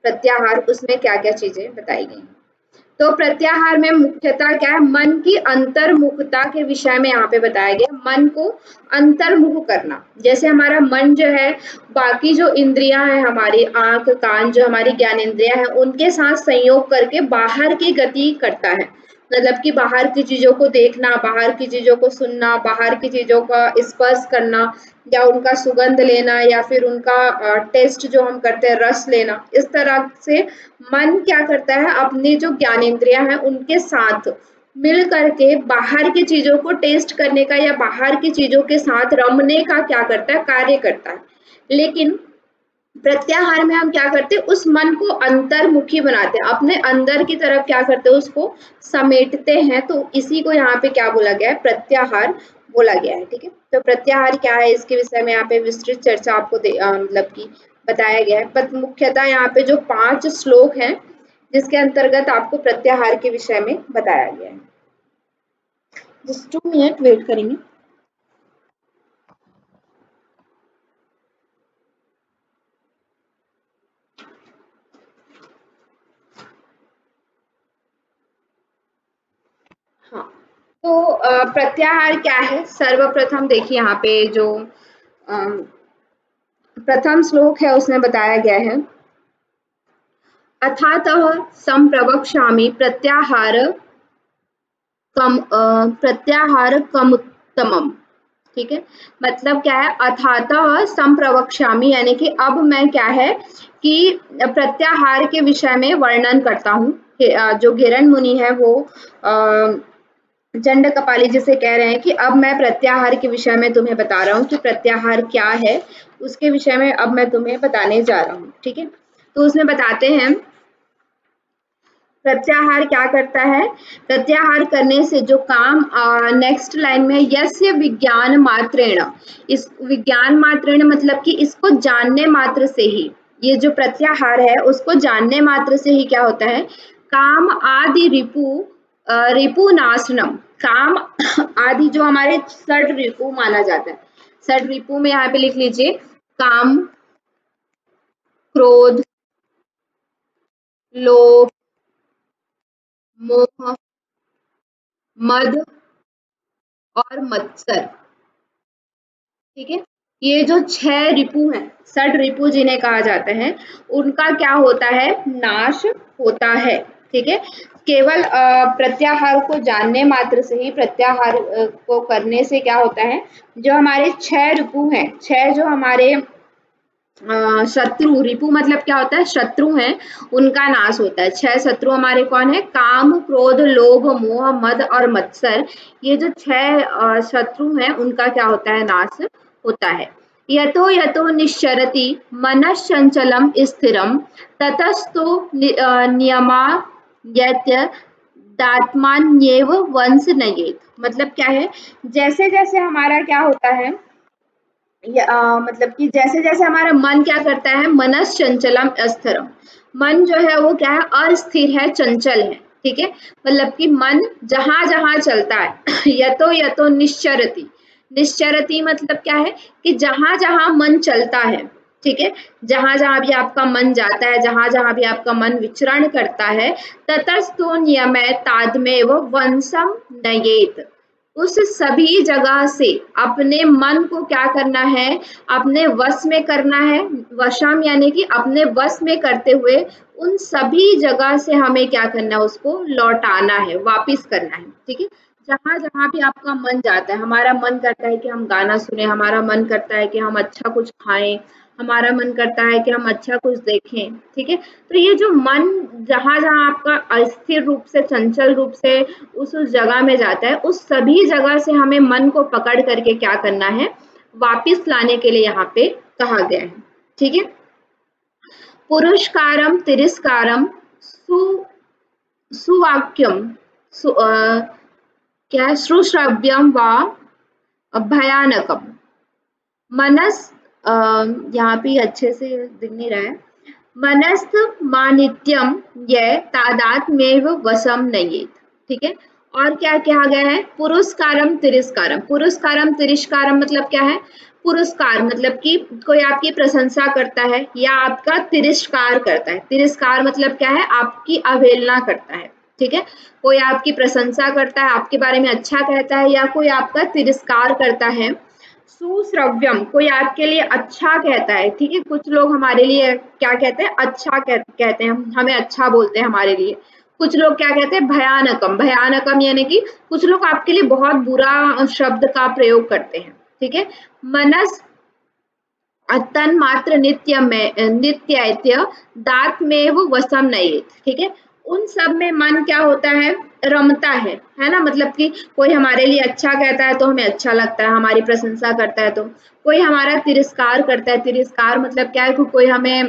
प्रत्याहार, उसमें क्या क्या चीजें बताई गई। तो प्रत्याहार में मुख्यतः क्या है, मन की अंतर्मुखता के विषय में यहाँ पे बताया गया, मन को अंतर्मुख करना। जैसे हमारा मन जो है, बाकी जो इंद्रियां हैं हमारी, आंख कान, जो हमारी ज्ञानेंद्रियां हैं, उनके साथ संयोग करके बाहर की गति करता है। मतलब कि बाहर की चीजों को देखना, बाहर की चीजों को सुनना, बाहर की चीजों का स्पर्श करना, या उनका सुगंध लेना, या फिर उनका टेस्ट जो हम करते हैं, रस लेना। इस तरह से मन क्या करता है, अपनी जो ज्ञानेंद्रियां हैं उनके साथ मिल करके बाहर की चीजों को टेस्ट करने का, या बाहर की चीजों के साथ रमने का क्या करता है, कार्य करता है। लेकिन प्रत्याहार में हम क्या करते हैं, उस मन को अंतर्मुखी बनाते हैं, अपने अंदर की तरफ क्या करते हैं, उसको समेटते हैं। तो इसी को यहाँ पे क्या बोला गया है, प्रत्याहार बोला गया है। ठीक है, तो प्रत्याहार क्या है, इसके विषय में यहाँ पे विस्तृत चर्चा आपको मतलब कि बताया गया है। मुख्यतः यहाँ पे जो 5 श्लोक हैं, जिसके अंतर्गत आपको प्रत्याहार के विषय में बताया गया है। जस्ट 2 मिनट वेट करेंगे। हाँ, तो प्रत्याहार क्या है, सर्वप्रथम देखिए यहाँ पे जो प्रथम श्लोक है उसमें बताया गया है, अथातः संप्रवक्ष्यामि प्रत्याहार कमुत्तमम्। ठीक है, मतलब क्या है, अथातः संप्रवक्ष्यामि, यानी कि अब मैं क्या है कि प्रत्याहार के विषय में वर्णन करता हूँ। जो घेरन मुनि है वो चंड कपाली जी से कह रहे हैं कि अब मैं प्रत्याहार के विषय में तुम्हें बता रहा हूँ कि प्रत्याहार क्या है, उसके विषय में अब मैं तुम्हें बताने जा रहा हूँ। ठीक है, तो उसमें बताते हैं प्रत्याहार क्या करता है। प्रत्याहार करने से जो काम, नेक्स्ट लाइन में, यस्य विज्ञान मात्रेण, इस विज्ञान मात्रेण मतलब कि इसको जानने मात्र से ही, ये जो प्रत्याहार है उसको जानने मात्र से ही क्या होता है, काम आदि रिपु नाशनम, काम आदि जो हमारे 6 रिपु माना जाता है, 6 रिपु में यहाँ पे लिख लीजिए, काम, क्रोध, लोभ, मोह, मद और मत्सर। ठीक है, ये जो 6 रिपु हैं, 6 रिपु जिन्हें कहा जाता है, उनका क्या होता है, नाश होता है। ठीक है, केवल प्रत्याहार को जानने मात्र से ही, प्रत्याहार को करने से क्या होता है, जो हमारे 6 रिपु हैं, 6 जो हमारे शत्रु, रिपु मतलब क्या होता है, शत्रु हैं, उनका नाश होता है। 6 शत्रु हमारे कौन है, काम, क्रोध, लोभ, मोह, मद और मत्सर। ये जो 6 शत्रु हैं उनका क्या होता है, नाश होता है। यतो यतो निश्चरति मनश्चंचलम स्थिरम ततस्तो नियमा दात्मान्येव वंश नयेत। मतलब क्या है, जैसे जैसे हमारा क्या होता है, मतलब कि जैसे जैसे हमारा मन क्या करता है, मनस चंचलम अस्थिरम, मन जो है वो क्या है, अस्थिर है, चंचल है। ठीक है, मतलब कि मन जहां जहां चलता है, यतो यतो निश्चरति, निश्चरति मतलब क्या है कि जहां जहां मन चलता है। ठीक है, जहां जहां भी आपका मन जाता है, जहां जहां भी आपका मन विचरण करता है, ततस्तो नियमे तादमेव वंशम नयेत, उस सभी जगह से अपने मन को क्या करना है, अपने वश में करना है। वशम यानी कि अपने वश में करते हुए उन सभी जगह से हमें क्या करना है, उसको लौटाना है, वापिस करना है। ठीक है, जहां जहां भी आपका मन जाता है, हमारा मन करता है कि हम गाना सुने, हमारा मन करता है कि हम अच्छा कुछ खाएं, हमारा मन करता है कि हम अच्छा कुछ देखें। ठीक है, तो ये जो मन जहां जहां आपका अस्थिर रूप से, चंचल रूप से उस जगह में जाता है, उस सभी जगह से हमें मन को पकड़ करके क्या करना है, वापिस लाने के लिए यहाँ पे कहा गया है। ठीक है, पुरुषकारम तिरस्कारम सुवाक्यम क्या, श्रुश्रव्यम व भयानकम मनस, यहाँ पे अच्छे से दिख नहीं रहा है, मनस्थ मानित्यम ये तादात्म्येव वशम नयेत। ठीक है, और क्या कहा गया है, पुरस्कारम तिरस्कारम, पुरस्कारम तिरस्कारम मतलब क्या है, पुरस्कार मतलब कि कोई आपकी प्रशंसा करता है या आपका तिरस्कार करता है। तिरस्कार मतलब क्या है, आपकी अवहेलना करता है, ठीक है। कोई आपकी प्रशंसा करता है, आपके बारे में अच्छा कहता है, या कोई आपका तिरस्कार करता है। सुश्रव्यम, कोई आपके लिए अच्छा कहता है, ठीक है। कुछ लोग हमारे लिए क्या कहते हैं, अच्छा कहते हैं, हमें अच्छा बोलते हैं हमारे लिए। कुछ लोग क्या कहते हैं, भयानकम। भयानकम यानी कि कुछ लोग आपके लिए बहुत बुरा शब्द का प्रयोग करते हैं, ठीक है। मनस तन्मात्र नित्य दात्मेव वसम नयेत, ठीक है। उन सब में मन क्या होता है, रमता है ना। मतलब कि कोई हमारे लिए अच्छा कहता है तो हमें अच्छा लगता है, हमारी प्रशंसा करता है तो। कोई हमारा तिरस्कार करता है, तिरस्कार मतलब क्या है कि कोई हमें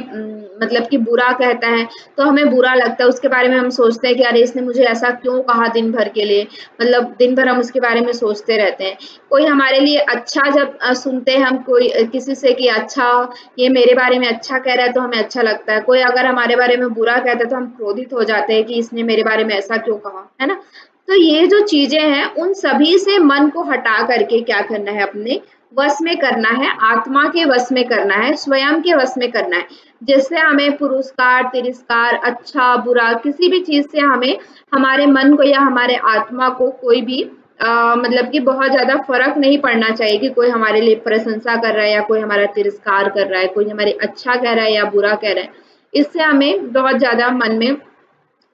मतलब कि बुरा कहता है तो हमें बुरा लगता है, उसके बारे में हम सोचते हैं कि अरे इसने मुझे ऐसा क्यों कहा दिन भर के लिए, मतलब दिन भर हम उसके बारे में सोचते रहते हैं। कोई हमारे लिए अच्छा जब सुनते हैं हम कोई किसी से कि अच्छा ये मेरे बारे में अच्छा कह रहा है तो हमें अच्छा लगता है। कोई अगर हमारे बारे में बुरा कहता है तो हम क्रोधित हो जाते हैं कि इसने मेरे बारे में ऐसा क्यों कहा, है ना। तो ये जो चीजें हैं उन सभी से मन को हटा करके क्या करना है, अपने वश में करना है, आत्मा के वश में करना है, स्वयं के वश में करना है। जिससे हमें पुरस्कार तिरस्कार अच्छा बुरा किसी भी चीज से हमें हमारे मन को या हमारे आत्मा को कोई भी मतलब कि बहुत ज्यादा फर्क नहीं पड़ना चाहिए कि कोई हमारे लिए प्रशंसा कर रहा है या कोई हमारा तिरस्कार कर रहा है, कोई हमारे अच्छा कह रहा है या बुरा कह रहा है। इससे हमें बहुत ज्यादा मन में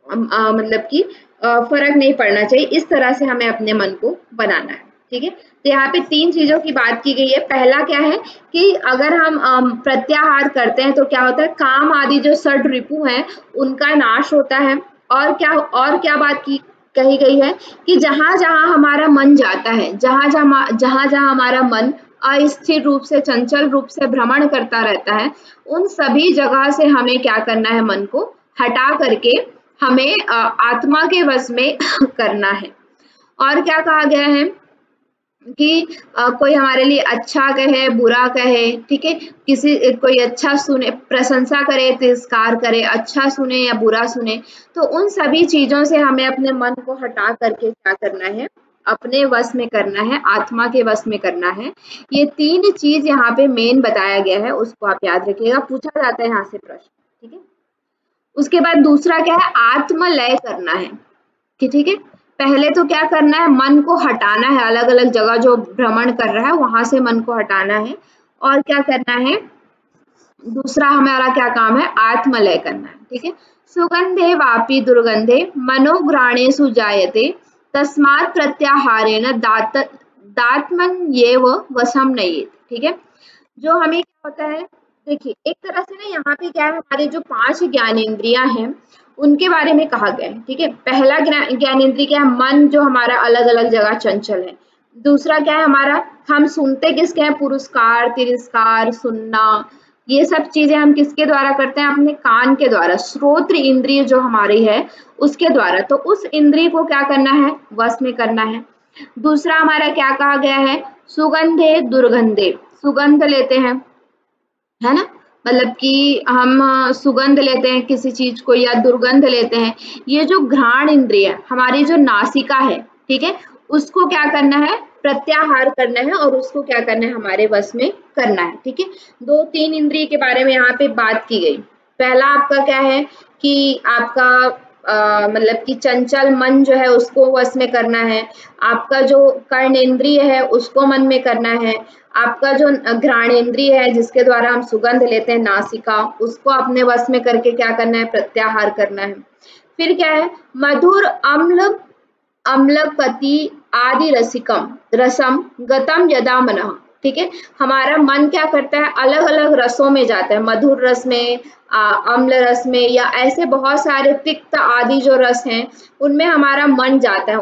मतलब कि फर्क नहीं पड़ना चाहिए। इस तरह से हमें अपने मन को बनाना है, ठीक है। तो यहाँ पे 3 चीजों की बात की गई है। पहला क्या है कि अगर हम प्रत्याहार करते हैं तो क्या होता है, काम आदि जो षड रिपु हैं उनका नाश होता है। और क्या बात की कही गई है कि जहां जहां हमारा मन जाता है, जहां जहां हमारा मन अस्थिर रूप से चंचल रूप से भ्रमण करता रहता है, उन सभी जगह से हमें क्या करना है, मन को हटा करके हमें आत्मा के वश में करना है। और क्या कहा गया है कि कोई हमारे लिए अच्छा कहे बुरा कहे, ठीक है, किसी कोई अच्छा सुने प्रशंसा करे तिरस्कार करे, अच्छा सुने या बुरा सुने, तो उन सभी चीजों से हमें अपने मन को हटा करके क्या करना है, अपने वश में करना है, आत्मा के वश में करना है। ये 3 चीज यहाँ पे मेन बताया गया है, उसको आप याद रखिएगा, पूछा जाता है यहाँ से प्रश्न, ठीक है। उसके बाद दूसरा क्या है, आत्मलय करना है कि ठीक है। पहले तो क्या करना है, मन को हटाना है, अलग अलग जगह जो भ्रमण कर रहा है वहां से मन को हटाना है। और क्या करना है, दूसरा हमारा क्या काम है, आत्मलय करना है, ठीक है। सुगंधे वापी दुर्गंधे मनोग्राणेषु जायते तस्मात् प्रत्याहारेण दात्मन्येव वशम नयेत, ठीक है। जो हमें क्या होता है, देखिए एक तरह से ना यहाँ पे क्या है, हमारे जो 5 ज्ञानेंद्रियां हैं उनके बारे में कहा गया है, ठीक है। पहला ज्ञानेंद्रिय क्या है, मन, जो हमारा अलग अलग जगह चंचल है। दूसरा क्या है हमारा, हम सुनते किसके हैं, पुरस्कार तिरस्कार सुनना, ये सब चीजें हम किसके द्वारा करते हैं, अपने कान के द्वारा, श्रोत्र इंद्रिय जो हमारी है उसके द्वारा। तो उस इंद्रिय को क्या करना है, वश में करना है। दूसरा हमारा क्या कहा गया है, सुगंधे दुर्गंधे, सुगंध लेते हैं, है ना, मतलब कि हम सुगंध लेते हैं किसी चीज को या दुर्गंध लेते हैं। ये जो घ्राण इंद्रिय हमारी जो नासिका है, ठीक है, उसको क्या करना है, प्रत्याहार करना है और उसको क्या करना है, हमारे वश में करना है, ठीक है। 2-3 इंद्रिय के बारे में यहाँ पे बात की गई। पहला आपका क्या है कि आपका मतलब कि चंचल मन जो है उसको वश में करना है। आपका जो कर्णेंद्रिय है उसको मन में करना है। आपका जो घ्राणेंद्रिय है जिसके द्वारा हम सुगंध लेते हैं, नासिका, उसको अपने वश में करके क्या करना है, प्रत्याहार करना है। फिर क्या है, मधुर अम्ल अम्लपति आदि रसम गतम यदा मनः, ठीक है। हमारा मन क्या करता है, अलग अलग रसों में जाता है, मधुर रस में, अम्ल रस में, या ऐसे बहुत सारे तिक्त आदि जो रस हैं उनमें हमारा मन जाता है।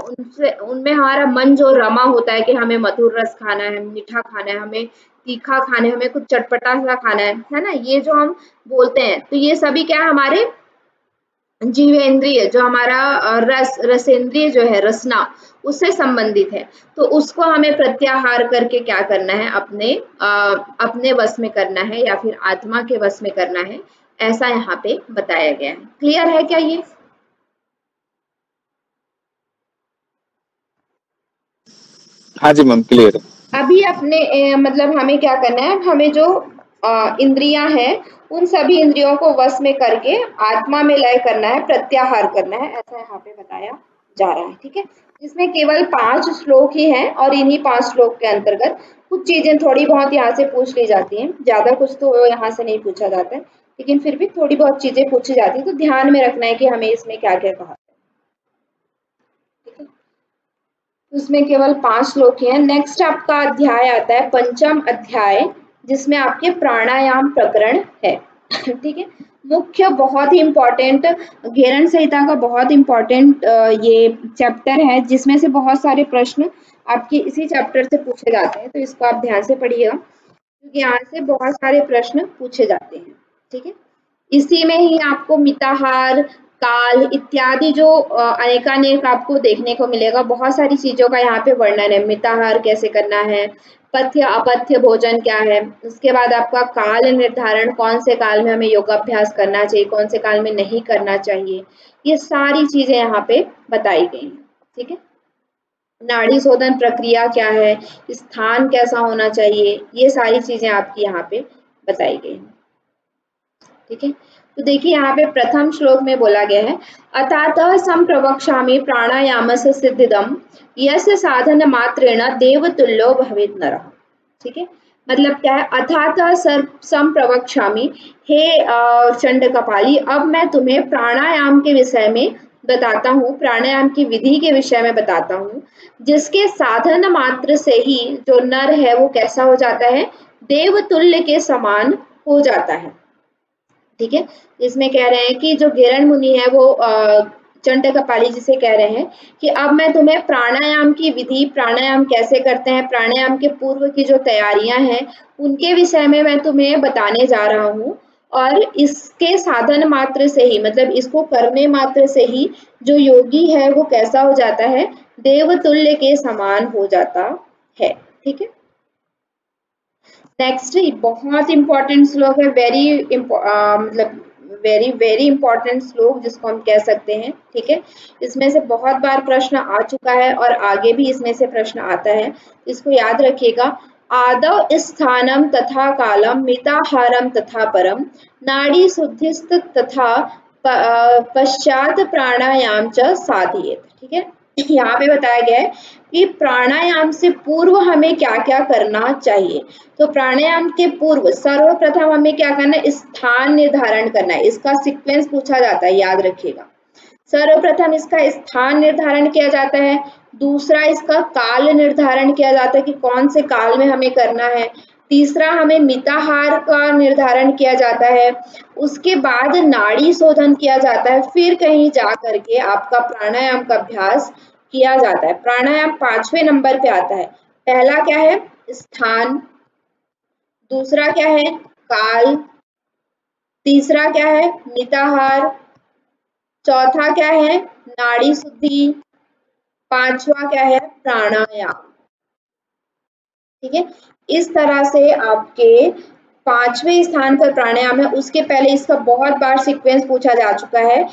उनमें हमारा मन जो रमा होता है कि हमें मधुर रस खाना है, मीठा खाना है, हमें तीखा खाना है, हमें कुछ चटपटा सा खाना है ना, ये जो हम बोलते हैं। तो ये सभी क्या हमारे जीवेंद्रिय, जो हमारा रसेंद्रिय जो है, रसना, उससे संबंधित है। तो उसको हमें प्रत्याहार करके क्या करना है, अपने वश में करना है या फिर आत्मा के वश में करना है, ऐसा यहाँ पे बताया गया है। क्लियर है क्या ये? हाँ जी मैम, क्लियर है। अभी अपने मतलब हमें क्या करना है, हमें जो इंद्रियां हैं उन सभी इंद्रियों को वश में करके आत्मा में लय करना है, प्रत्याहार करना है, ऐसा यहाँ पे बताया जा रहा है। ठीक है, इसमें केवल 5 श्लोक ही हैं और इन्हीं 5 श्लोक के अंतर्गत कुछ चीजें थोड़ी बहुत यहाँ से पूछ ली जाती हैं, ज्यादा कुछ तो यहाँ से नहीं पूछा जाता है, लेकिन फिर भी थोड़ी बहुत चीजें पूछी जाती है, तो ध्यान में रखना है कि हमें इसमें क्या क्या कहा। ठीक है, उसमें केवल 5 श्लोक हैं। नेक्स्ट आपका अध्याय आता है पंचम अध्याय, जिसमें आपके प्राणायाम प्रकरण है। ठीक है, मुख्य बहुत ही इंपॉर्टेंट घेरन संहिता का बहुत इंपॉर्टेंट ये चैप्टर है, जिसमें से बहुत सारे प्रश्न आपके इसी चैप्टर से पूछे जाते हैं, तो इसको आप ध्यान से पढ़िएगा क्योंकि यहाँ से बहुत सारे प्रश्न पूछे जाते हैं। ठीक है, इसी में ही आपको मिताहार, काल इत्यादि जो अनेकानेक आपको देखने को मिलेगा, बहुत सारी चीजों का यहाँ पे वर्णन है। मिताहार कैसे करना है, पथ्य अपथ्य भोजन क्या है, उसके बाद आपका काल निर्धारण, कौन से काल में हमें योगाभ्यास करना चाहिए, कौन से काल में नहीं करना चाहिए, ये सारी चीजें यहाँ पे बताई गई हैं। ठीक है, नाड़ी शोधन प्रक्रिया क्या है, स्थान कैसा होना चाहिए, ये सारी चीजें आपकी यहाँ पे बताई गई हैं। ठीक है, तो देखिए यहाँ पे प्रथम श्लोक में बोला गया है, अथातः संप्रवक्ष्यामि प्राणायामस्य सिद्धिदम यस्य साधन मात्रेण देवतुल्यो भवेत् नरः। ठीक है, मतलब क्या है, अथातः संप्रवक्ष्यामि, हे चंडकपाली, अब मैं तुम्हें प्राणायाम के विषय में बताता हूँ, प्राणायाम की विधि के विषय में बताता हूँ, जिसके साधन मात्र से ही जो नर है वो कैसा हो जाता है, देवतुल्य के समान हो जाता है। ठीक है, इसमें कह रहे हैं कि जो घेरन मुनि है वो चंडकपाली जी से कह रहे हैं कि अब मैं तुम्हें प्राणायाम की विधि, प्राणायाम कैसे करते हैं, प्राणायाम के पूर्व की जो तैयारियां हैं उनके विषय में मैं तुम्हें बताने जा रहा हूँ, और इसके साधन मात्र से ही, मतलब इसको करने मात्र से ही जो योगी है वो कैसा हो जाता है, देवतुल्य के समान हो जाता है। ठीक है, नेक्स्ट बहुत इंपॉर्टेंट श्लोक है, मतलब वेरी वेरी इंपॉर्टेंट श्लोक जिसको हम कह सकते हैं। ठीक है, इसमें से बहुत बार प्रश्न आ चुका है और आगे भी इसमें से प्रश्न आता है, इसको याद रखिएगा। आदौ स्थानम तथा कालम मिताहारम तथा परम नाड़ी शुद्धिस्त तथा पश्चात प्राणायाम च साधयेत। ठीक है, यहाँ पे बताया गया है कि प्राणायाम से पूर्व हमें क्या क्या करना चाहिए। तो प्राणायाम के पूर्व सर्वप्रथम हमें क्या करना है, स्थान निर्धारण करना है, इसका सीक्वेंस पूछा जाता है, याद रखिएगा। सर्वप्रथम इसका स्थान निर्धारण किया जाता है, दूसरा इसका काल निर्धारण किया जाता है कि कौन से काल में हमें करना है, तीसरा हमें मिताहार का निर्धारण किया जाता है, उसके बाद नाड़ी शोधन किया जाता है, फिर कहीं जा करके आपका प्राणायाम का अभ्यास किया जाता है। प्राणायाम 5वें नंबर पे आता है। पहला क्या है, स्थान, दूसरा क्या है, काल, तीसरा क्या है, मिताहार, चौथा क्या है, नाड़ी शुद्धि, पांचवा क्या है, प्राणायाम। ठीक है, इस तरह से आपके 5वें स्थान पर प्राणायाम है। उसके पहले इसका बहुत बार सीक्वेंस पूछा जा चुका है।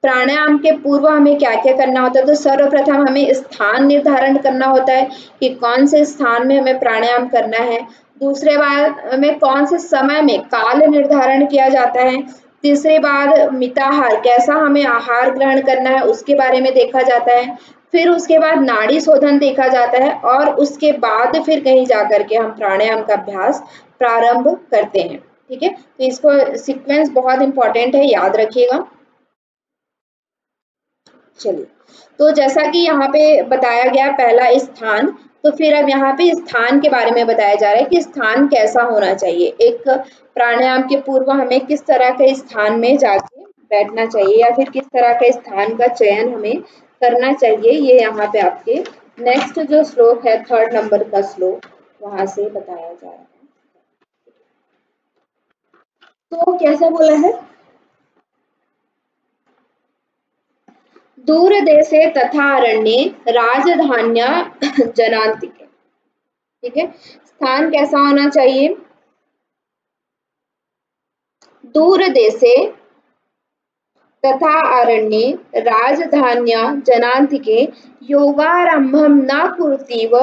प्राणायाम के पूर्व हमें क्या क्या करना होता है, तो सर्वप्रथम हमें स्थान निर्धारण करना होता है कि कौन से स्थान में हमें प्राणायाम करना है, दूसरे बार में कौन से समय में काल निर्धारण किया जाता है, तीसरी बार मिताहार, कैसा हमें आहार ग्रहण करना है उसके बारे में देखा जाता है, फिर उसके बाद नाड़ी शोधन देखा जाता है, और उसके बाद फिर कहीं जाकर के हम प्राणायाम का अभ्यास प्रारंभ करते हैं। ठीक है, तो इसको सीक्वेंस बहुत इंपॉर्टेंट है, याद रखिएगा। चलिए, तो जैसा कि यहाँ पे बताया गया पहला स्थान, तो फिर अब यहाँ पे स्थान के बारे में बताया जा रहा है कि स्थान कैसा होना चाहिए। एक प्राणायाम के पूर्व हमें किस तरह के स्थान में जाके बैठना चाहिए या फिर किस तरह के स्थान का चयन हमें करना चाहिए, ये यहाँ पे आपके नेक्स्ट जो श्लोक है 3rd नंबर का श्लोक, वहां से बताया जा रहा है। तो कैसा बोला है, दूर देशे तथा अरण्ये राजधान्या जनांतिके। ठीक है, स्थान कैसा होना चाहिए, दूर देशे तथा अरण्ये राजधान्या जनांतिके योगारंभम न कुरुतीव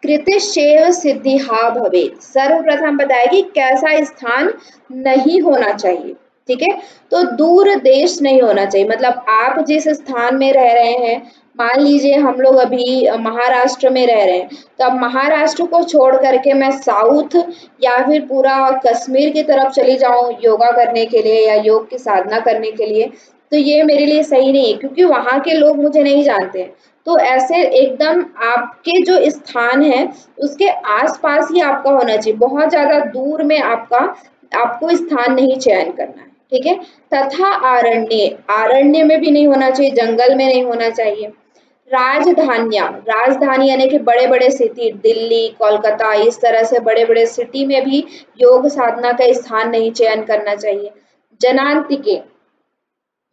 कृतिशेव सिद्धिहा भवेत्। सर्वप्रथम बताया कि कैसा स्थान नहीं होना चाहिए, ठीक है। तो दूर देश नहीं होना चाहिए, मतलब आप जिस स्थान में रह रहे हैं, मान लीजिए हम लोग अभी महाराष्ट्र में रह रहे हैं, तो अब महाराष्ट्र को छोड़ करके मैं साउथ या फिर पूरा कश्मीर की तरफ चली जाऊं योगा करने के लिए या योग की साधना करने के लिए, तो ये मेरे लिए सही नहीं है, क्योंकि वहां के लोग मुझे नहीं जानते हैं। तो ऐसे एकदम आपके जो स्थान है उसके आसपास ही आपका होना चाहिए, बहुत ज्यादा दूर में आपको स्थान नहीं चयन करना है, ठीक है। तथा आरण्य में भी नहीं होना चाहिए, जंगल में नहीं होना चाहिए। राजधानी यानी कि बड़े बड़े सिटी, दिल्ली, कोलकाता, इस तरह से बड़े बड़े सिटी में भी योग साधना का स्थान नहीं चयन करना चाहिए। जनांतिके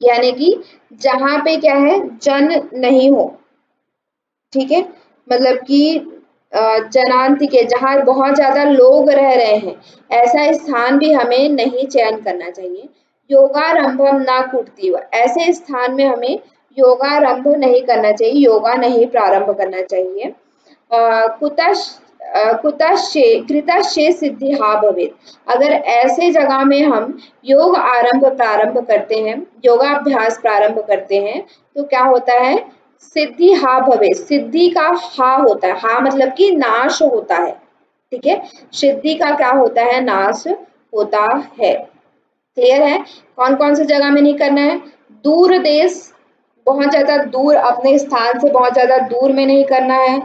यानी कि जहां पे क्या है, जन नहीं हो, ठीक है, मतलब कि जनांतिके जहां बहुत ज्यादा लोग रह रहे हैं, ऐसा स्थान भी हमें नहीं चयन करना चाहिए। योगारंभम ना कुर्ती, ऐसे स्थान में हमें योगारंभ नहीं करना चाहिए, योगा नहीं प्रारंभ करना चाहिए। कृतश्चेत् सिद्धिहा भवेत्, अगर ऐसे जगह में हम योग प्रारंभ करते हैं, योगाभ्यास प्रारंभ करते हैं, तो क्या होता है, सिद्धि हा भवे, सिद्धि का हा होता है, हा मतलब कि नाश होता है, ठीक है। सिद्धि का क्या होता है, नाश होता है। क्लियर है। कौन कौन सी जगह में नहीं करना है, दूर देश, बहुत ज्यादा दूर, अपने स्थान से बहुत ज्यादा दूर में नहीं करना है।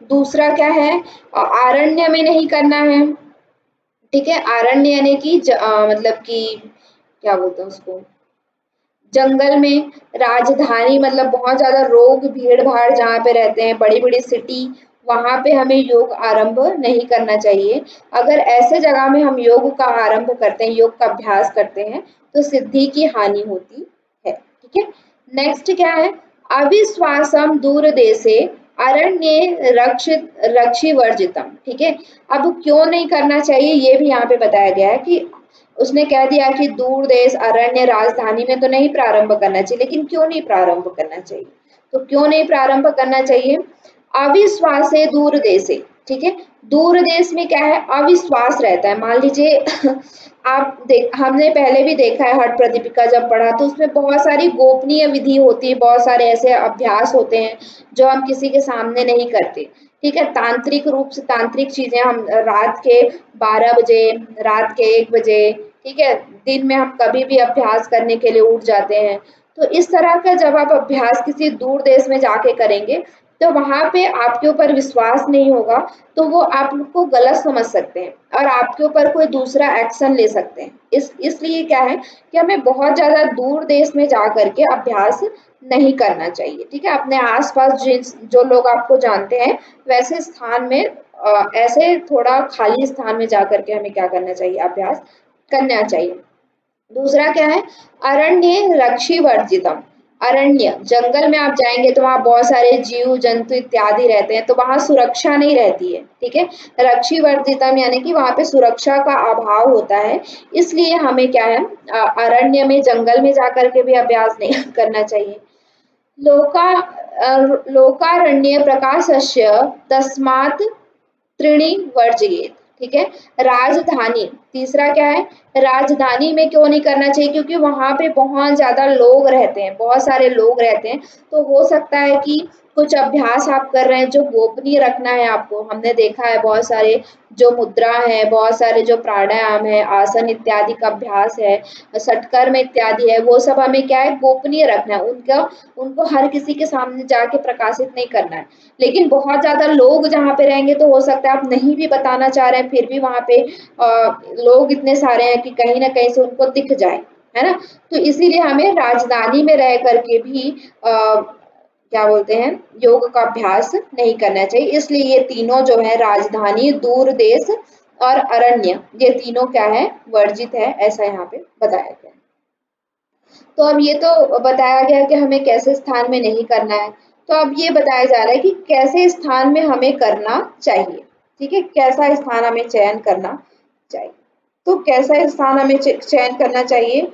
दूसरा क्या है, आरण्य में नहीं करना है, ठीक है। आरण्य यानी कि मतलब कि क्या बोलते हैं उसको, जंगल में। राजधानी मतलब बहुत ज्यादा लोग भीड़ भाड़ जहाँ पे रहते हैं, बड़ी बड़ी सिटी, वहां पे हमें योग आरंभ नहीं करना चाहिए। अगर ऐसे जगह में हम योग का आरंभ करते हैं, योग का अभ्यास करते हैं, तो सिद्धि की हानि होती है, ठीक है। नेक्स्ट क्या है, अविश्वासम दूर देशे अरण्य रक्षि वर्जितम, ठीक है। अब क्यों नहीं करना चाहिए ये भी यहाँ पे बताया गया है कि उसने कह दिया कि दूर देश, अरण्य, राजधानी में तो नहीं प्रारंभ करना चाहिए, लेकिन क्यों नहीं प्रारंभ करना चाहिए, तो क्यों नहीं प्रारंभ करना चाहिए, अविश्वास है दूर देशे, ठीक है। दूर देश में क्या है, अविश्वास रहता है। मान लीजिए हमने पहले भी देखा है, हठ प्रदीपिका जब पढ़ा तो उसमें बहुत सारी गोपनीय विधि होती है, बहुत सारे ऐसे अभ्यास होते हैं जो हम किसी के सामने नहीं करते, ठीक है। तांत्रिक रूप से, तांत्रिक चीजें हम रात के 12 बजे, रात के 1 बजे, ठीक है, दिन में हम कभी भी अभ्यास करने के लिए उठ जाते हैं। तो इस तरह का जब आप अभ्यास किसी दूर देश में जाके करेंगे, तो वहां पे आपके ऊपर विश्वास नहीं होगा, तो वो आप लोग को गलत समझ सकते हैं और आपके ऊपर कोई दूसरा एक्शन ले सकते हैं। इसलिए क्या है कि हमें बहुत ज्यादा दूर देश में जा करके अभ्यास नहीं करना चाहिए, ठीक है। अपने आसपास जो लोग आपको जानते हैं वैसे स्थान में, ऐसे थोड़ा खाली स्थान में जा करके हमें क्या करना चाहिए, अभ्यास करना चाहिए। दूसरा क्या है, अरण्य रक्षि वर्जितम, अरण्य, जंगल में आप जाएंगे तो वहां बहुत सारे जीव जंतु इत्यादि रहते हैं, तो वहां सुरक्षा नहीं रहती है, ठीक है। रक्षि वर्जितम यानी कि वहां पे सुरक्षा का अभाव होता है, इसलिए हमें क्या है, अरण्य में, जंगल में जाकर के भी अभ्यास नहीं करना चाहिए। लोकारण्य प्रकाशस्य तस्मात् त्रीणि वर्जयेत, ठीक है। राजधानी, तीसरा क्या है, राजधानी में क्यों नहीं करना चाहिए, क्योंकि वहां पे बहुत ज्यादा लोग रहते हैं, बहुत सारे लोग रहते हैं, तो हो सकता है कि कुछ अभ्यास आप कर रहे हैं जो गोपनीय रखना है आपको। हमने देखा है बहुत सारे जो मुद्रा है, बहुत सारे जो प्राणायाम है, आसन इत्यादि का अभ्यास है, षटकर्म इत्यादि है, वो सब हमें क्या है, गोपनीय रखना है, उनको हर किसी के सामने जाके प्रकाशित नहीं करना है। लेकिन बहुत ज्यादा लोग जहाँ पे रहेंगे तो हो सकता है आप नहीं भी बताना चाह रहे हैं, फिर भी वहां पे लोग इतने सारे हैं कि कहीं ना कहीं से उनको दिख जाए, है ना। तो इसीलिए हमें राजधानी में रह करके भी क्या बोलते हैं, योग का अभ्यास नहीं करना चाहिए। इसलिए ये तीनों जो है, राजधानी, दूर देश और अरण्य, ये तीनों क्या है, वर्जित है, ऐसा यहाँ पे बताया गया है। तो अब ये तो बताया गया कि हमें कैसे स्थान में नहीं करना है, तो अब ये बताया जा रहा है कि कैसे स्थान में हमें करना चाहिए, ठीक है, कैसा स्थान हमें चयन करना चाहिए। तो कैसा स्थान हमें चयन करना चाहिए,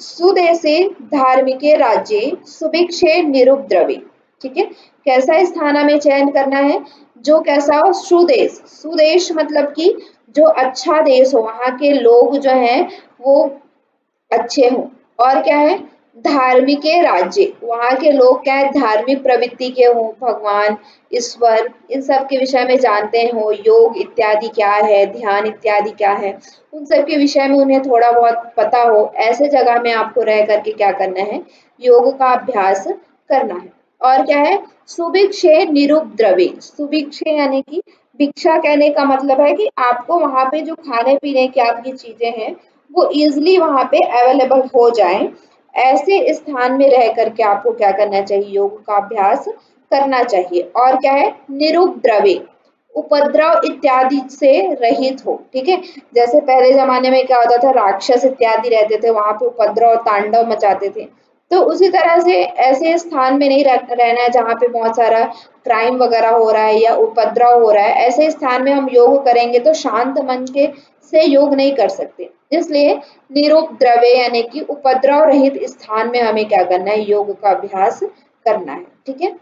सुदेशे धार्मिके राज्ये सुभिक्षे निरुपद्रवे, ठीक है। कैसा स्थान हमें चयन करना है, जो कैसा हो, सुदेश। सुदेश मतलब कि जो अच्छा देश हो, वहां के लोग जो हैं वो अच्छे हों। और क्या है, धार्मिक राज्य, वहाँ के लोग क्या है, धार्मिक प्रवृत्ति के हों, भगवान, ईश्वर, इन सब के विषय में जानते हो, योग इत्यादि क्या है, ध्यान इत्यादि क्या है, उन सब के विषय में उन्हें थोड़ा बहुत पता हो। ऐसे जगह में आपको रह करके क्या करना है, योग का अभ्यास करना है। और क्या है, सुभिक्षे निरुपद्रवे। सुभिक्षे यानी कि भिक्षा कहने का मतलब है कि आपको वहां पे जो खाने पीने की आपकी चीजें हैं वो इजिली वहां पे अवेलेबल हो जाए, ऐसे स्थान में रह करके आपको क्या करना चाहिए, योग का अभ्यास करना चाहिए। और क्या है, निरुपद्रवे, उपद्रव इत्यादि से रहित हो। ठीक है, जैसे पहले जमाने में क्या होता था, राक्षस इत्यादि रहते थे, वहां पे उपद्रव तांडव मचाते थे। तो उसी तरह से ऐसे स्थान में नहीं रहना है जहाँ पे बहुत सारा क्राइम वगैरह हो रहा है या उपद्रव हो रहा है। ऐसे स्थान में हम योग करेंगे तो शांत मन के से योग नहीं कर सकते। इसलिए निरुपद्रवे यानी कि उपद्रव रहित स्थान में हमें क्या करना है, योग का अभ्यास करना है। ठीक है।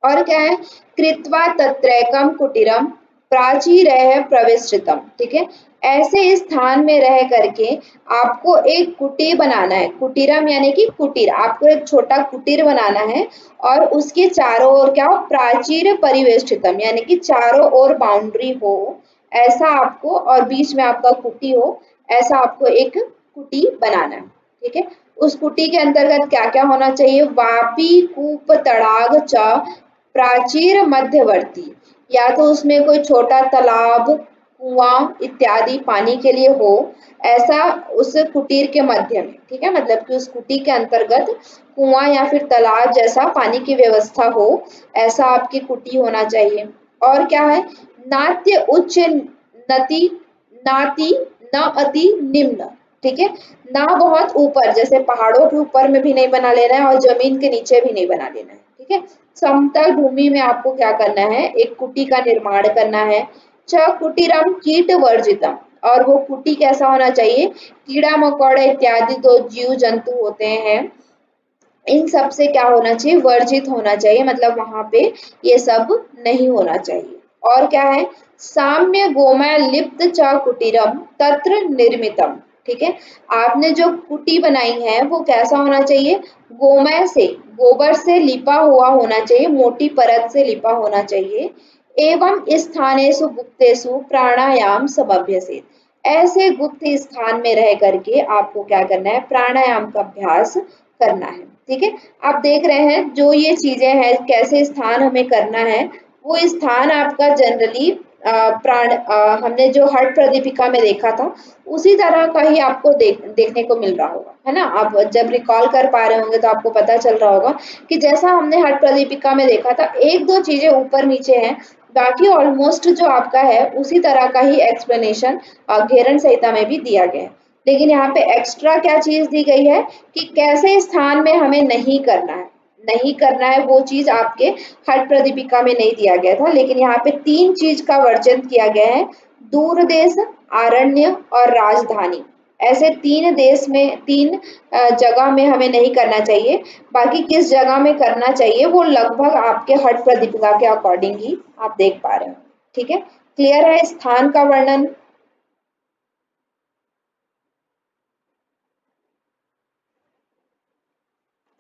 और क्या है, कृत्वा तत्रैकम कुटीरम प्राचीरैः प्रविष्टृतम्। ठीक है, ऐसे स्थान में रह करके आपको एक कुटीर बनाना है। कुटीरम यानी कि कुटीर, आपको एक छोटा कुटीर बनाना है और उसके चारों ओर क्या हो, प्राचीर परिवेष्टितम यानी कि चारों ओर बाउंड्री हो, ऐसा आपको, और बीच में आपका कुटी हो, ऐसा आपको एक कुटी बनाना है। ठीक है, उस कुटी के अंतर्गत क्या क्या होना चाहिए, वापी कूप तड़ाग च प्राचीर मध्यवर्ती, या तो उसमें कोई छोटा तालाब, कुआं इत्यादि पानी के लिए हो, ऐसा उस कुटीर के मध्य में। ठीक है, मतलब कि उस कुटी के अंतर्गत कुआं या फिर तालाब जैसा पानी की व्यवस्था हो, ऐसा आपकी कुटी होना चाहिए। और क्या है, नाट्य उच्च नति नाति न अति निम्न। ठीक है, ना बहुत ऊपर, जैसे पहाड़ों के ऊपर में भी नहीं बना लेना है और जमीन के नीचे भी नहीं बना लेना है। ठीक है, समतल भूमि में आपको क्या करना है, एक कुटी का निर्माण करना है। च कुटीरम कीट वर्जितम, और वो कुटी कैसा होना चाहिए, कीड़ा मकोड़े इत्यादि जो जीव जंतु होते हैं, इन सब से क्या होना चाहिए, वर्जित होना चाहिए, मतलब वहां पे ये सब नहीं होना चाहिए। और क्या है, साम्य गोमय लिप्त च कुटीरम तत्र निर्मितम। ठीक है, आपने जो कुटी बनाई है वो कैसा होना चाहिए, गोमय से, गोबर से लिपा हुआ होना चाहिए, मोटी परत से लिपा होना चाहिए। एवं स्थानेषु गुप्तेषु प्राणायाम समभ्यसेत, ऐसे गुप्त स्थान में रह करके आपको क्या करना है, प्राणायाम का अभ्यास करना है। ठीक है, आप देख रहे हैं जो ये चीजें हैं, कैसे स्थान हमें करना है, वो स्थान आपका जनरली हमने जो हट प्रदीपिका में देखा था उसी तरह का ही आपको देखने को मिल रहा होगा, है ना। आप जब रिकॉल कर पा रहे होंगे तो आपको पता चल रहा होगा कि जैसा हमने हट प्रदीपिका में देखा था, एक दो चीजें ऊपर नीचे हैं, बाकी ऑलमोस्ट जो आपका है उसी तरह का ही एक्सप्लेनेशन घेरन संहिता में भी दिया गया है। लेकिन यहाँ पे एक्स्ट्रा क्या चीज दी गई है कि कैसे स्थान में हमें नहीं करना है, नहीं करना है, वो चीज आपके हट प्रदीपिका में नहीं दिया गया था। लेकिन यहाँ पे तीन चीज का वर्जन किया गया है, दूर देश, आरण्य और राजधानी। ऐसे तीन देश में, तीन जगह में हमें नहीं करना चाहिए। बाकी किस जगह में करना चाहिए वो लगभग आपके हट प्रदीपिका के अकॉर्डिंग ही आप देख पा रहे हो। ठीक है, क्लियर है स्थान का वर्णन।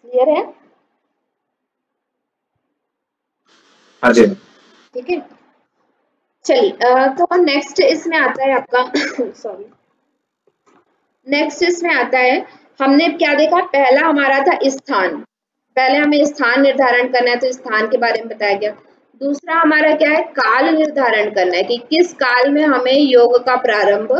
क्लियर है, हाँ जी। ठीक है। चलिए, तो नेक्स्ट इसमें आता है आपका सॉरी, नेक्स्ट इसमें आता है, हमने क्या देखा, पहला हमारा था स्थान, पहले हमें स्थान निर्धारण करना है तो स्थान के बारे में बताया गया। दूसरा हमारा क्या है, काल निर्धारण करना है कि किस काल में हमें योग का प्रारंभ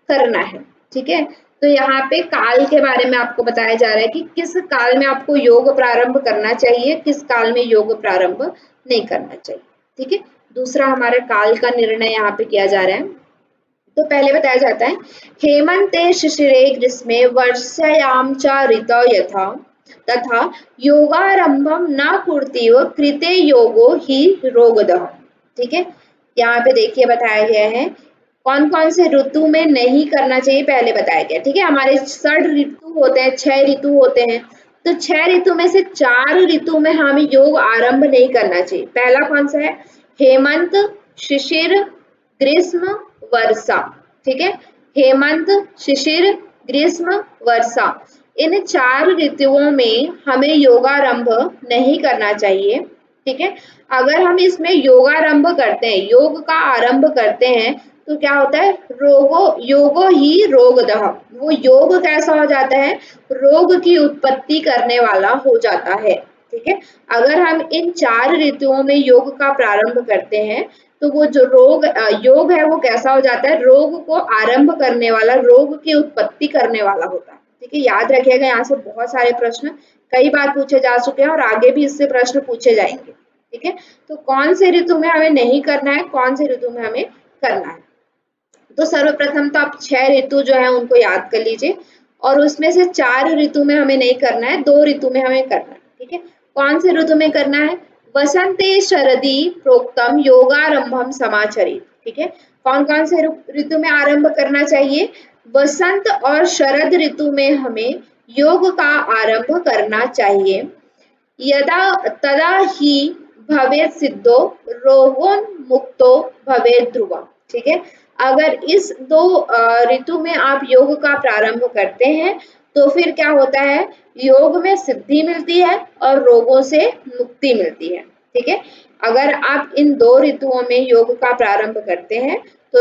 करना है। ठीक है, तो यहाँ पे काल के बारे में आपको बताया जा रहा है कि किस काल में आपको योग प्रारंभ करना चाहिए, किस काल में योग प्रारंभ नहीं करना चाहिए। ठीक है, दूसरा हमारा काल का निर्णय यहाँ पे किया जा रहा है। तो पहले बताया जाता है, हेमंते शिशिरे ग्रीष्मे वर्षायाम च ऋतौ यथा तथा योगारंभम न कुर्तीव कृते योगो ही रोगदः। ठीक है, यहाँ पे देखिए बताया गया है कौन कौन से ऋतु में नहीं करना चाहिए, पहले बताया गया। ठीक है, हमारे 6 ऋतु होते हैं, 6 ऋतु होते हैं, तो 6 ऋतु में से 4 ऋतु में हमें योग आरंभ नहीं करना चाहिए। पहला कौन सा है? हेमंत, शिशिर, ग्रीष्म, वर्षा। ठीक है, हेमंत, शिशिर, ग्रीष्म, वर्षा, इन 4 ऋतुओं में हमें योगारंभ नहीं करना चाहिए। ठीक है, अगर हम इसमें योगारंभ करते हैं, योग का आरंभ करते हैं, तो क्या होता है? योगो ही रोगदः, वो योग कैसा हो जाता है? रोग की उत्पत्ति करने वाला हो जाता है। ठीक है, अगर हम इन 4 ऋतुओं में योग का प्रारंभ करते हैं तो वो जो योग है वो कैसा हो जाता है? रोग को आरंभ करने वाला, रोग की उत्पत्ति करने वाला होता है। ठीक है, याद रखिएगा, यहाँ से बहुत सारे प्रश्न कई बार पूछे जा चुके हैं और आगे भी इससे प्रश्न पूछे जाएंगे। ठीक है, तो कौन से ऋतु में हमें नहीं करना है, कौन से ऋतु में हमें करना है? तो सर्वप्रथम तो आप 6 ऋतु जो है उनको याद कर लीजिए, और उसमें से 4 ऋतु में हमें नहीं करना है, 2 ऋतु में हमें करना है। ठीक है, कौन से ऋतु में करना है? वसंते शरदी प्रोक्तम योगारंभम समाचरित। ठीक है, कौन कौन से ऋतु में आरंभ करना चाहिए? वसंत और शरद ऋतु में हमें योग का आरंभ करना चाहिए। यदा तदा ही भवेत् सिद्धो रोगोन्मुक्तो भवेत् ध्रुवम्। ठीक है, अगर इस 2 ऋतु में आप योग का प्रारंभ करते हैं तो फिर क्या होता है? योग में सिद्धि मिलती है और रोगों से मुक्ति मिलती है। ठीक है, अगर आप इन 2 ऋतुओं में योग का प्रारंभ करते हैं तो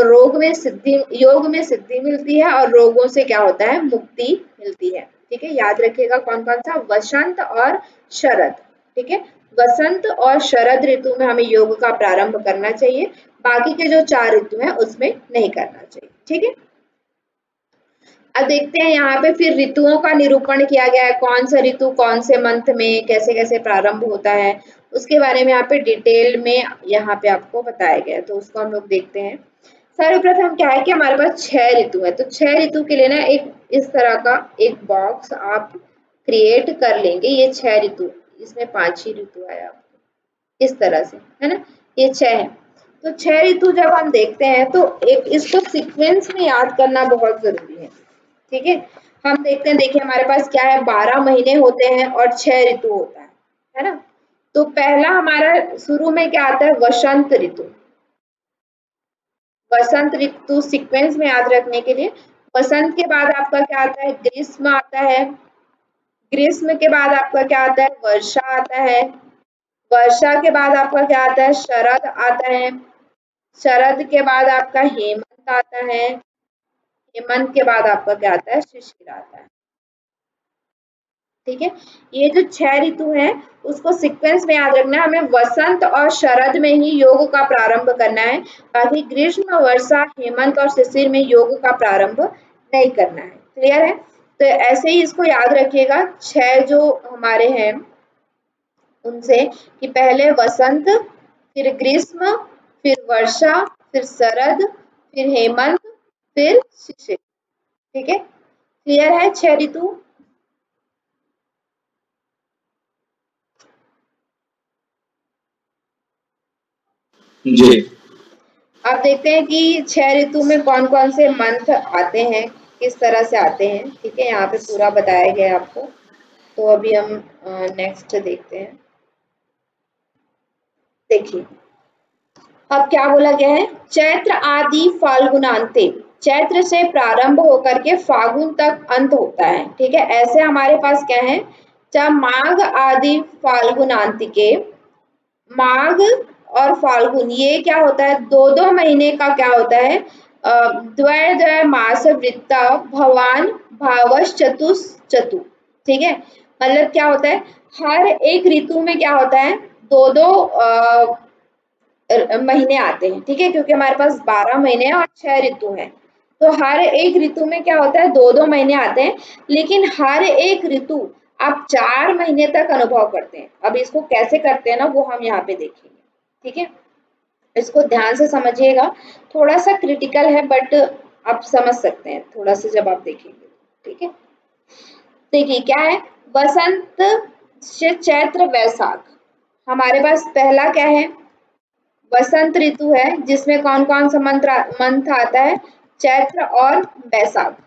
योग में सिद्धि मिलती है और रोगों से क्या होता है? मुक्ति मिलती है। ठीक है, याद रखिएगा कौन कौन सा? वसंत और शरद। ठीक है, वसंत और शरद ऋतु में हमें योग का प्रारंभ करना चाहिए, बाकी के जो 4 ऋतु हैं उसमें नहीं करना चाहिए। ठीक है, अब देखते हैं यहाँ पे फिर ऋतुओं का निरूपण किया गया है, कौन सा ऋतु कौन से मंथ में कैसे कैसे प्रारंभ होता है, उसके बारे में यहाँ पे डिटेल में यहाँ पे आपको बताया गया है, तो उसको हम लोग देखते हैं। सर्वप्रथम क्या है कि हमारे पास 6 ऋतु है, तो 6 ऋतु के लिए ना एक इस तरह का एक बॉक्स आप क्रिएट कर लेंगे। ये 6 ऋतु, इसमें 5 ही ऋतु आया आपको इस तरह से, है ना, ये 6 है। तो 6 ऋतु जब हम देखते हैं तो एक इसको सीक्वेंस में याद करना बहुत जरूरी है। ठीक है, हम देखते हैं, देखिए हमारे पास क्या है? 12 महीने होते हैं और 6 ऋतु होता है ना। तो पहला हमारा शुरू में क्या आता है? वसंत ऋतु। वसंत ऋतु सीक्वेंस में याद रखने के लिए, वसंत के बाद आपका क्या आता है? ग्रीष्म आता है। ग्रीष्म के बाद आपका क्या आता है? वर्षा आता है। वर्षा के बाद आपका क्या आता है? शरद आता है। शरद के बाद आपका हेमंत आता है। हेमंत के बाद आपका क्या आता है? शिशिर आता है। ठीक है, ये जो 6 ऋतु है उसको सीक्वेंस में याद रखना है। हमें वसंत और शरद में ही योग का प्रारंभ करना है, बाकी ग्रीष्म, वर्षा, हेमंत और शिशिर में योग का प्रारंभ नहीं करना है। क्लियर है? तो ऐसे ही इसको याद रखिएगा, 6 जो हमारे हैं उनसे, कि पहले वसंत, फिर ग्रीष्म, फिर वर्षा, फिर शरद, फिर हेमंत, फिर शिशिर। ठीक है, क्लियर है 6 ऋतु? जी। आप देखते हैं कि 6 ऋतु में कौन कौन से मंथ आते हैं, किस तरह से आते हैं। ठीक है, यहाँ पे पूरा बताया गया है आपको। तो अभी हम नेक्स्ट देखते हैं। देखिए अब क्या बोला गया है? चैत्र आदि फाल्गुनान्ते, चैत्र से प्रारंभ होकर के फागुन तक अंत होता है। ठीक है, ऐसे हमारे पास क्या है? जब माघ आदि फाल्गुनान्तिके, माघ और फाल्गुन ये क्या होता है? 2-2 महीने का क्या होता है? द्वय मास वृत्ता भवान भावश चतु। ठीक है, मतलब क्या होता है? हर एक ऋतु में क्या होता है? 2-2 महीने आते हैं। ठीक है, क्योंकि हमारे पास 12 महीने हैं और 6 ऋतु हैं, तो हर एक ऋतु में क्या होता है? 2-2 महीने आते हैं, लेकिन हर एक ऋतु आप 4 महीने तक अनुभव करते हैं। अब इसको कैसे करते हैं ना, वो हम यहाँ पे देखेंगे। ठीक है, इसको ध्यान से समझिएगा, थोड़ा सा क्रिटिकल है बट आप समझ सकते हैं थोड़ा सा जब आप देखेंगे। ठीक है, देखिए क्या है? वसंत से चैत्र वैशाख, हमारे पास पहला क्या है? वसंत ऋतु है, जिसमें कौन कौन सा मंथ आता है? चैत्र और वैशाख।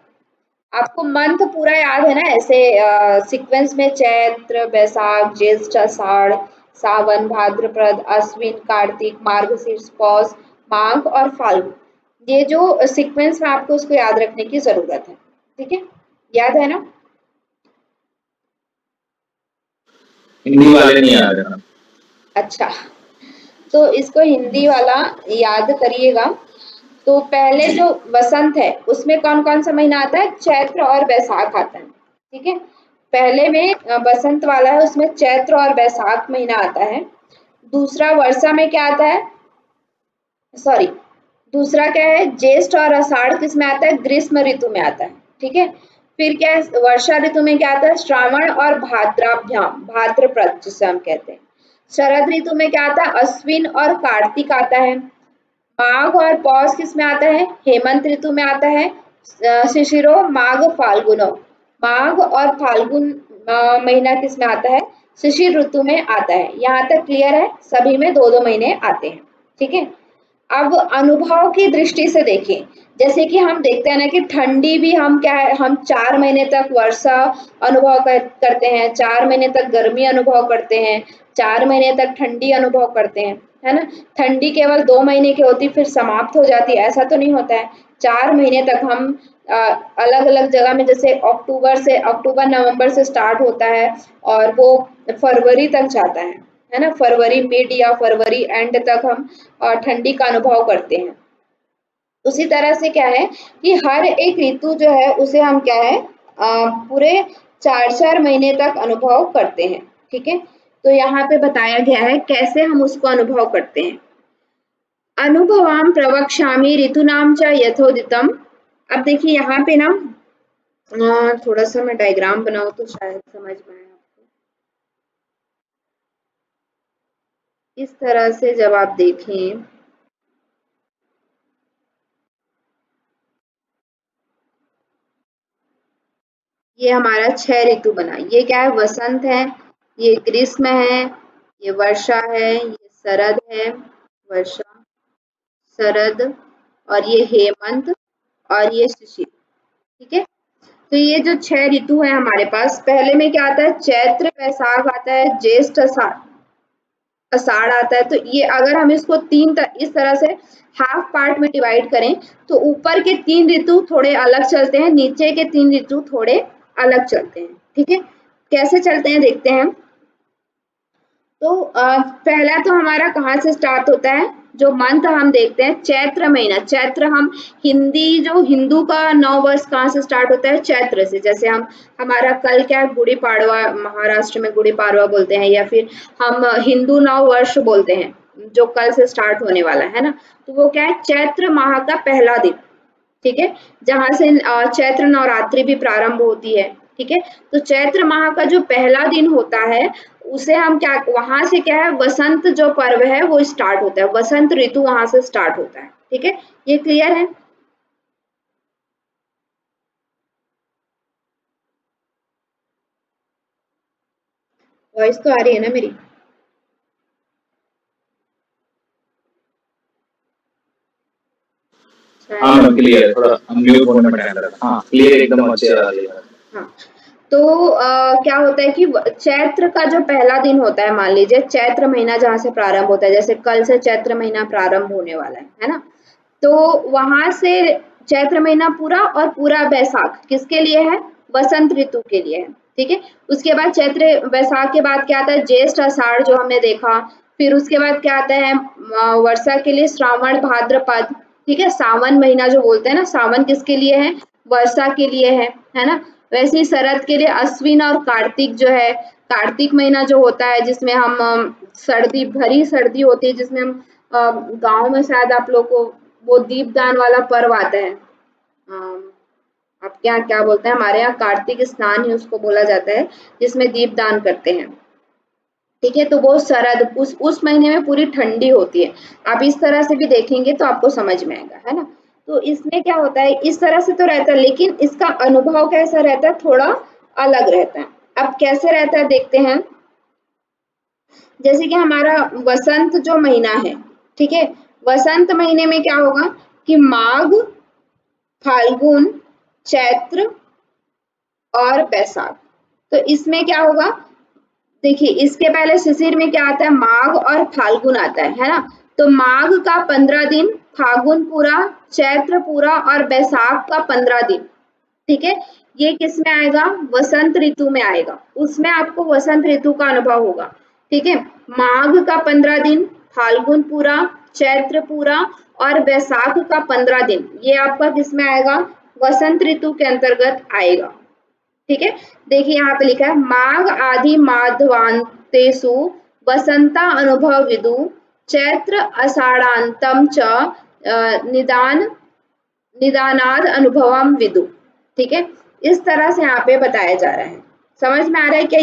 आपको मंथ पूरा याद है ना, ऐसे सीक्वेंस में चैत्र, बैसाख, ज्येष्ठ, आषाढ़, सावन, भाद्रपद, अश्विन, कार्तिक, मार्गशीर्ष, पौष, माघ और फाल्गुन। ये जो सीक्वेंस में आपको उसको याद रखने की जरूरत है। ठीक है, याद है ना? हिंदी वाले नहीं याद है। अच्छा, तो इसको हिंदी वाला याद करिएगा। तो पहले जो वसंत है उसमें कौन कौन सा महीना आता है? चैत्र और बैसाख आता है। ठीक है, पहले में बसंत वाला है, उसमें चैत्र और बैसाख महीना आता है। दूसरा वर्षा में क्या आता है? सॉरी, दूसरा क्या है? ज्येष्ठ और आषाढ़ किस में आता है? ग्रीष्म ऋतु में आता है। ठीक है, फिर क्या है? वर्षा ऋतु में क्या आता है? श्रावण और भाद्राभ्याम, भाद्रपद जिसे हम कहते हैं। शरद ऋतु में क्या आता है? अश्विन और कार्तिक आता है। माघ और पौष किस में आता है? हेमंत ऋतु में आता है। शिशिरो, माघ, फाल्गुनो। माघ और फाल्गुन महीना किस में आता है? शिशिर ऋतु में आता है। यहाँ तक क्लियर है? सभी में दो दो महीने आते हैं। ठीक है, अब अनुभव की दृष्टि से देखें, जैसे कि हम देखते हैं ना कि ठंडी भी हम क्या है, हम 4 महीने तक वर्षा अनुभव करते हैं, 4 महीने तक गर्मी अनुभव करते हैं, 4 महीने तक ठंडी अनुभव करते हैं, है ना? ठंडी केवल 2 महीने की होती फिर समाप्त हो जाती है, ऐसा तो नहीं होता है। 4 महीने तक हम अलग अलग जगह में, जैसे अक्टूबर नवंबर से स्टार्ट होता है और वो फरवरी तक जाता है ना? फरवरी मिड या फरवरी एंड तक हम ठंडी का अनुभव करते हैं। उसी तरह से क्या है कि हर एक ऋतु जो है उसे हम क्या है पूरे 4-4 महीने तक अनुभव करते हैं। ठीक है, तो यहाँ पे बताया गया है कैसे हम उसको अनुभव करते हैं। अनुभवाम प्रवक्ष्यामि ऋतूनाम च यथोदितम। अब देखिए यहाँ पे ना थोड़ा सा मैं डायग्राम बनाऊं तो शायद समझ में आए आपको। इस तरह से जब आप देखें, ये हमारा 6 ऋतु बना। ये क्या है? वसंत है, ये ग्रीष्म है, ये वर्षा है, ये शरद है, वर्षा, शरद, और ये हेमंत, और ये शिशिर। ठीक है, तो ये जो 6 ऋतु है हमारे पास, पहले में क्या आता है? चैत्र, बैसाख आता है, ज्येष्ठ, आषाढ़ आता है। तो ये अगर हम इसको इस तरह से हाफ पार्ट में डिवाइड करें तो ऊपर के 3 ऋतु थोड़े अलग चलते हैं, नीचे के 3 ऋतु थोड़े अलग चलते हैं। ठीक है, कैसे चलते हैं देखते हैं। तो पहला तो हमारा कहाँ से स्टार्ट होता है? जो मंथ हम देखते हैं, चैत्र महीना। चैत्र हम जो हिंदू का नव वर्ष कहाँ से स्टार्ट होता है? चैत्र से। जैसे हमारा कल क्या है? गुड़ी पाड़वा, महाराष्ट्र में गुड़ी पाड़वा बोलते हैं, या फिर हम हिंदू नव वर्ष बोलते हैं जो कल से स्टार्ट होने वाला है ना। तो वो क्या है? चैत्र माह का पहला दिन। ठीक है, जहां से चैत्र नवरात्रि भी प्रारंभ होती है। ठीक है, तो चैत्र माह का जो पहला दिन होता है उसे हम क्या, वहां से क्या है? वसंत जो पर्व है वो स्टार्ट होता है, वसंत ऋतु वहां से स्टार्ट होता है। ठीक है, ये क्लियर है? वॉइस तो आ रही है ना मेरी? हाँ मैम क्लियर, थोड़ा म्यूट होने में टाइम लगा। हाँ क्लियर, एकदम अच्छे आ रही है। हाँ, तो क्या होता है कि चैत्र का जो पहला दिन होता है, मान लीजिए चैत्र महीना जहां से प्रारंभ होता है, जैसे कल से चैत्र महीना प्रारंभ होने वाला है ना? तो वहां से चैत्र महीना पूरा और पूरा बैसाख किसके लिए है? वसंत ऋतु के लिए है। ठीक है, उसके बाद चैत्र बैसाख के बाद क्या आता है? ज्येष्ठ, आषाढ़ जो हमने देखा। फिर उसके बाद क्या आता है? वर्षा के लिए श्रावण, भाद्रपद। ठीक है, सावन महीना जो बोलते हैं ना, सावन किसके लिए है? वर्षा के लिए है ना? वैसे ही शरद के लिए अश्विन और कार्तिक जो है, कार्तिक महीना जो होता है जिसमें हम सर्दी, भरी सर्दी होती है, जिसमें हम गांव में शायद आप लोग को वो दीपदान वाला पर्व आता है। आपके यहाँ क्या बोलते हैं? हमारे यहाँ कार्तिक स्नान ही उसको बोला जाता है, जिसमें दीपदान करते हैं। ठीक है, तो वो शरद, उस महीने में पूरी ठंडी होती है। आप इस तरह से भी देखेंगे तो आपको समझ में आएगा, है ना? तो इसमें क्या होता है? इस तरह से तो रहता है, लेकिन इसका अनुभव कैसा रहता है? थोड़ा अलग रहता है। अब कैसे रहता है देखते हैं। जैसे कि हमारा वसंत जो महीना है, ठीक है, वसंत महीने में क्या होगा कि माघ, फाल्गुन, चैत्र, और बैसाख। तो इसमें क्या होगा, देखिए इसके पहले शिशिर में क्या आता है, माघ और फाल्गुन आता है ना। तो माघ का 15 दिन, फाल्गुन पूरा, चैत्र पूरा और बैसाख का 15 दिन, ठीक है। ये किस में आएगा, वसंत ऋतु में आएगा, उसमें आपको वसंत ऋतु का अनुभव होगा, ठीक है। माघ का 15 दिन, फाल्गुन पूरा, चैत्र पूरा और बैसाख का 15 दिन, ये आपका किस में आएगा, वसंत ऋतु के अंतर्गत आएगा, ठीक है। देखिए यहाँ पे लिखा है माघ आदि माधवान्तेषु वसंता अनुभव विदु चैत्र आषाढ़ान्तम च निदानाद अनुभवम विदु, ठीक है। इस तरह से यहाँ पे बताया जा रहा है। समझ में आ रहा है क्या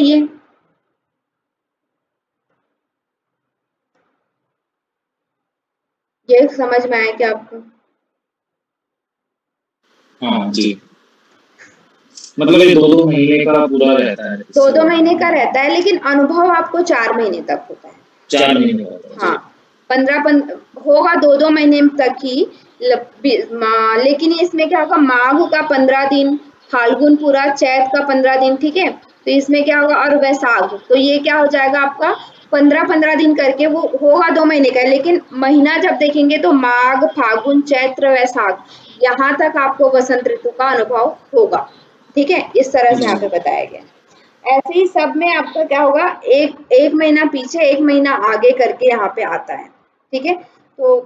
ये समझ में आया क्या आपको? हाँ जी, मतलब ये 2-2 महीने का पूरा रहता है। 2-2 महीने का रहता है, लेकिन अनुभव आपको 4 महीने तक होता है। 4 महीने का होता है। हाँ, 15 होगा 2-2 महीने तक ही, लेकिन इसमें क्या होगा, माघ का 15 दिन, फाल्गुन पूरा, चैत का 15 दिन, ठीक है। तो इसमें क्या होगा, और वैशाख, तो ये क्या हो जाएगा आपका 15-15 दिन करके, वो होगा 2 महीने का, लेकिन महीना जब देखेंगे तो माघ, फाल्गुन, चैत्र, वैशाख, यहाँ तक आपको वसंत ऋतु का अनुभव होगा, ठीक है। इस तरह से यहाँ पे बताया गया। ऐसे ही सब में आपका क्या होगा, एक महीना पीछे, एक महीना आगे करके यहाँ पे आता है, ठीक है। तो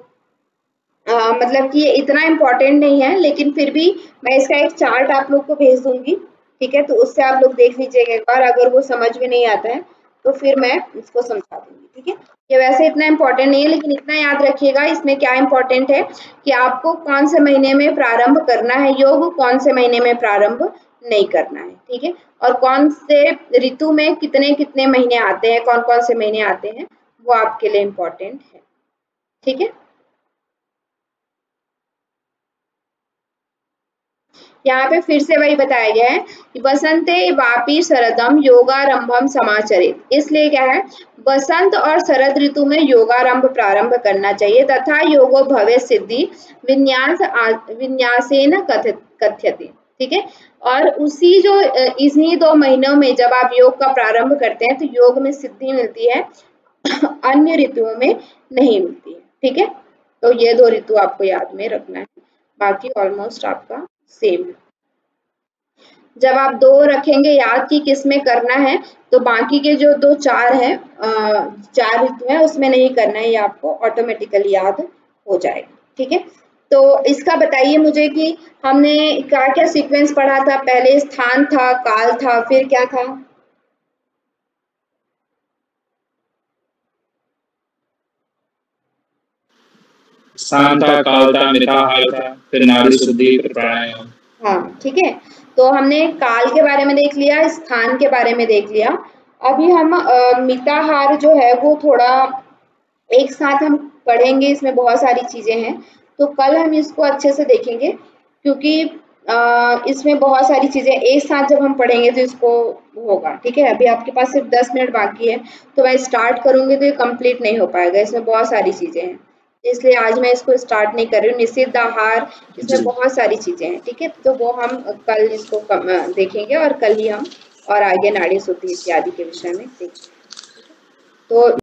मतलब कि ये इतना इम्पोर्टेंट नहीं है, लेकिन फिर भी मैं इसका एक चार्ट आप लोग को भेज दूंगी, ठीक है। तो उससे आप लोग देख लीजिएगा एक बार, अगर वो समझ में नहीं आता है तो फिर मैं इसको समझा दूंगी, ठीक है। ये वैसे इतना इम्पोर्टेंट नहीं है, लेकिन इतना याद रखिएगा, इसमें क्या इम्पोर्टेंट है कि आपको कौन से महीने में प्रारंभ करना है योग, कौन से महीने में प्रारंभ नहीं करना है, ठीक है। और कौन से ऋतु में कितने कितने महीने आते हैं, कौन कौन से महीने आते हैं, वो आपके लिए इम्पोर्टेंट है, ठीक है। यहाँ पे फिर से वही बताया गया है कि वसंते वापी शरदम योगारंभम समाचरित, इसलिए क्या है, वसंत और शरद ऋतु में योगारंभ प्रारंभ करना चाहिए, तथा योगो भवे सिद्धि विन्यासेन कथ्यते, ठीक है। और उसी जो इन्हीं 2 महीनों में जब आप योग का प्रारंभ करते हैं तो योग में सिद्धि मिलती है, अन्य ऋतुओं में नहीं मिलती है, ठीक है। तो ये 2 ऋतु आपको याद में रखना है, बाकी ऑलमोस्ट आपका सेम है। जब आप 2 रखेंगे याद कि किस में करना है, तो बाकी के जो 2-4 है, 4 ऋतु है, उसमें नहीं करना है, ये आपको ऑटोमेटिकली याद हो जाएगा, ठीक है। तो इसका बताइए मुझे कि हमने क्या क्या सीक्वेंस पढ़ा था, पहले स्थान था, काल था, फिर क्या था? स्थान था, काल था, मिताहार था, फिर नाड़ी शुद्धि, फिर प्राणायाम। हाँ, ठीक है। तो हमने काल के बारे में देख लिया, स्थान के बारे में देख लिया। अभी हम मिताहार जो है वो थोड़ा एक साथ हम पढ़ेंगे, इसमें बहुत सारी चीजें हैं, तो कल हम इसको अच्छे से देखेंगे, क्योंकि इसमें बहुत सारी चीजें एक साथ जब हम पढ़ेंगे तो इसको होगा, ठीक है। अभी आपके पास सिर्फ 10 मिनट बाकी है, तो मैं स्टार्ट करूंगी तो ये कंप्लीट नहीं हो पाएगा, इसमें बहुत सारी चीजें हैं, इसलिए आज मैं इसको स्टार्ट नहीं कर रही हूँ। निषिद्ध आहार, इसमें बहुत सारी चीजें हैं, ठीक है। तो वो हम कल इसको देखेंगे, और कल ही हम और आगे नाड़ी शुद्धि इत्यादि के विषय में देखेंगे, तो